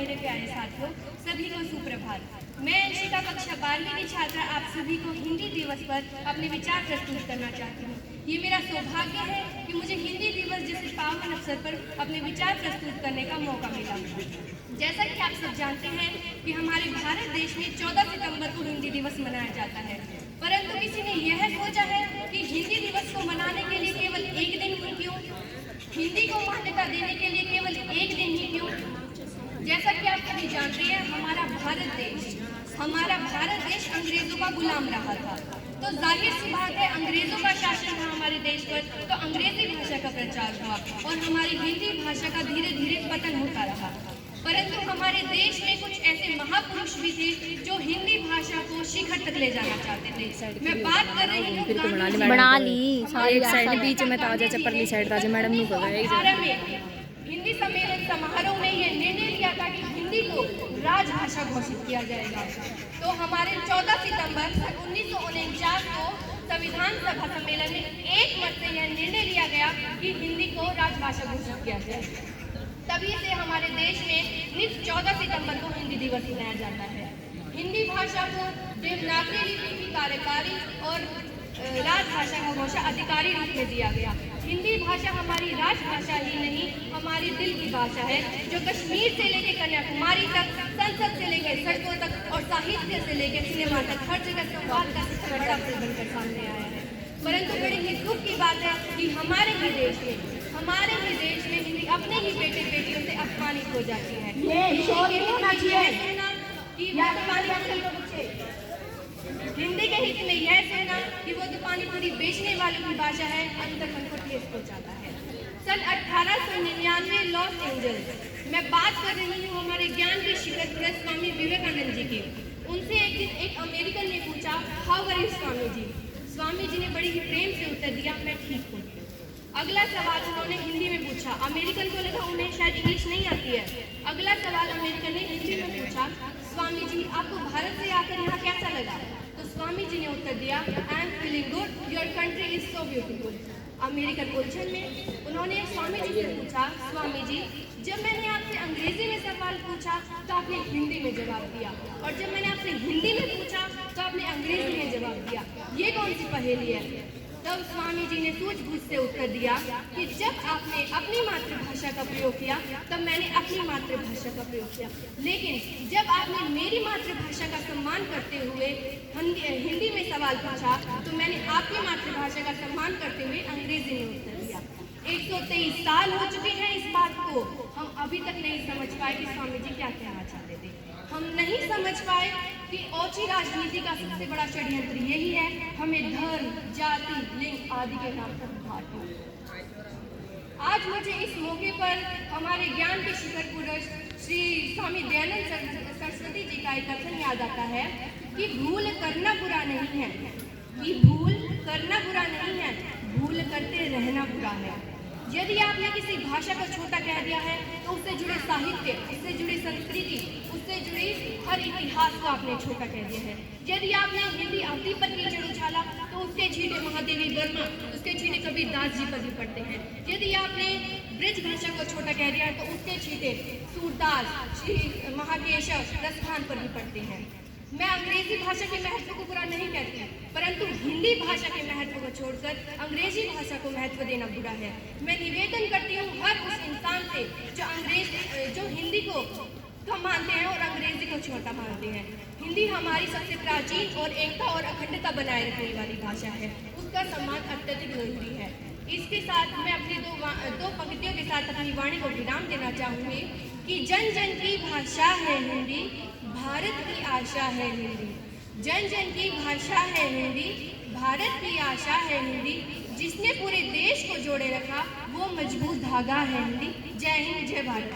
मेरे प्यारे साथियों, सभी को सुप्रभात। मैं अंशिका कक्षा 12वीं की छात्रा आप सभी को हिंदी दिवस पर अपने विचार प्रस्तुत करना चाहती हूँ। ये मेरा सौभाग्य है कि मुझे हिंदी दिवस जैसे पावन अवसर पर अपने विचार प्रस्तुत करने का मौका मिला। जैसा कि आप सब जानते हैं कि हमारे भारत देश में 14 सितंबर को हिंदी दिवस मनाया जाता है, परंतु किसी ने यह सोचा है कि हिंदी दिवस को मनाने के लिए केवल एक दिन ही क्यों, हिंदी को मान्यता देने के लिए केवल एक दिन ही क्यों। जैसा कि आप सभी जानते हैं, हमारा भारत देश अंग्रेजों का गुलाम रहा था, तो जाहिर सी बात है अंग्रेजों का शासन था हमारे देश पर, तो अंग्रेजी भाषा का प्रचार हुआ और हमारी हिंदी भाषा का धीरे धीरे पतन होता रहा। परंतु हमारे देश में कुछ ऐसे महापुरुष भी थे जो हिंदी भाषा को शिखर तक ले जाना चाहते थे। मैं बात कर रही हूँ बना ली एक साइड बीच में ताजा चपरली साइड ताजा मैडम नहीं में हिंदी सम्मेलन समारोह में यह निर्णय लिया था कि हिंदी को राजभाषा घोषित किया जाएगा। तो हमारे 14 सितंबर 1949 को संविधान सभा सम्मेलन में एक मत से यह निर्णय लिया गया कि हिंदी को राजभाषा घोषित किया जाए। तभी से हमारे देश में नित 14 सितंबर को हिंदी दिवस मनाया जाता है। हिंदी भाषा को देवनागरी लिपि की कार्यकारी और राजभाषा का भाषा अधिकारी रूप में दिया गया। हिंदी भाषा हमारी राजभाषा ही नहीं, हमारी दिल की भाषा है, जो कश्मीर से लेकर कन्याकुमारी तक, संसद से लेकर सड़कों तक और साहित्य से लेकर सिनेमा तक हर जगह संवाद का सबसे बड़ा अवसर बनकर सामने आया है। परंतु बड़ी ही दुख की बात है कि हमारे ही देश में हिंदी अपने ही बेटे बेटियों से अपमानित हो जाती है। हिंदी के हित में यह कहना कि वो तो पानी पूरी बेचने वालों की भाषा है, अंतर मन को ठेस पहुंचाता है। सन 1899 लॉस एंजल्स मैं बात कर रही हूँ हमारे ज्ञान के शिखर पुरुष स्वामी विवेकानंद जी की। उनसे एक दिन एक अमेरिकन ने पूछा, how are you Swami ji. Swami ji ने बड़ी ही प्रेम से उत्तर दिया, मैं ठीक हूँ। अगला सवाल उन्होंने हिंदी में पूछा। अमेरिकन को लगा उन्हें शायद इंग्लिश नहीं आती है। अगला सवाल अमेरिकन ने हिंदी में पूछा, स्वामी जी आपको भारत से आकर यहाँ कैसा लगा। तो स्वामी जी ने उत्तर दिया, I am feeling good, your country is so beautiful. American उलझन में उन्होंने स्वामी जी से पूछा, स्वामी जी जब मैंने आपसे अंग्रेजी में सवाल पूछा तो आपने हिंदी में जवाब दिया, और जब मैंने आपसे हिंदी में पूछा तो आपने अंग्रेजी में जवाब दिया, ये कौन सी पहेली है। तब स्वामी जी ने सूझबूझ से उत्तर दिया कि जब आपने अपनी मातृभाषा का प्रयोग किया तब मैंने अपनी मातृभाषा का प्रयोग किया, लेकिन जब आपने मेरी मातृभाषा का सम्मान करते हुए हिंदी में सवाल पूछा तो मैंने आपकी मातृभाषा का सम्मान करते हुए अंग्रेजी में उत्तर दिया। 123 साल हो चुके हैं इस बात को, हम अभी तक नहीं समझ पाए कि स्वामी जी क्या कहना चाहते थे। हम नहीं समझ पाए कि ओछी राजनीति का सबसे बड़ा षड्यंत्र यही है, हमें धर्म, जाति, लिंग आदि के नाम पर बांटना। आज मुझे इस मौके पर हमारे ज्ञान के शिखर पुरुष श्री स्वामी दयानंद सरस्वती जी का एक कथन याद आता है कि भूल करना बुरा नहीं है, भूल करते रहना बुरा है। यदि आपने किसी भाषा को छोटा कह दिया है तो उससे जुड़े साहित्य, उससे जुड़ी संस्कृति, उससे जुड़ी हर इतिहास को आपने छोटा कह दिया है। यदि आपने हिंदी अवधि पर कीचड़ उछाला तो उसके छींटे महादेवी वर्मा, उसके छींटे कबीरदास जी पर भी पड़ते हैं। यदि आपने ब्रज भाषा को छोटा कह दिया तो उसके छींटे सूरदास, श्री महाकेशव, रसखान पर भी पड़ते हैं। मैं अंग्रेजी भाषा के महत्व को बुरा नहीं कहती, परंतु हिंदी भाषा के महत्व को छोड़कर अंग्रेजी भाषा को महत्व देना बुरा है। मैं निवेदन करती हूँ हर उस इंसान से जो हिंदी को कम मानते हैं और अंग्रेजी को छोटा मानते हैं। हिंदी हमारी सबसे प्राचीन और एकता और अखंडता बनाए रखने वाली भाषा है, उसका सम्मान अत्यधिक जरूरी है। इसके साथ मैं अपनी दो पंक्तियों के साथ अपनी वाणी को विराम देना चाहूँगी कि जन जन की भाषा है हिंदी, भारत की आशा है हिंदी। जन जन की भाषा है हिंदी, भारत की आशा है हिंदी। जिसने पूरे देश को जोड़े रखा वो मजबूत धागा है हिंदी। जय हिंद, जय भारत।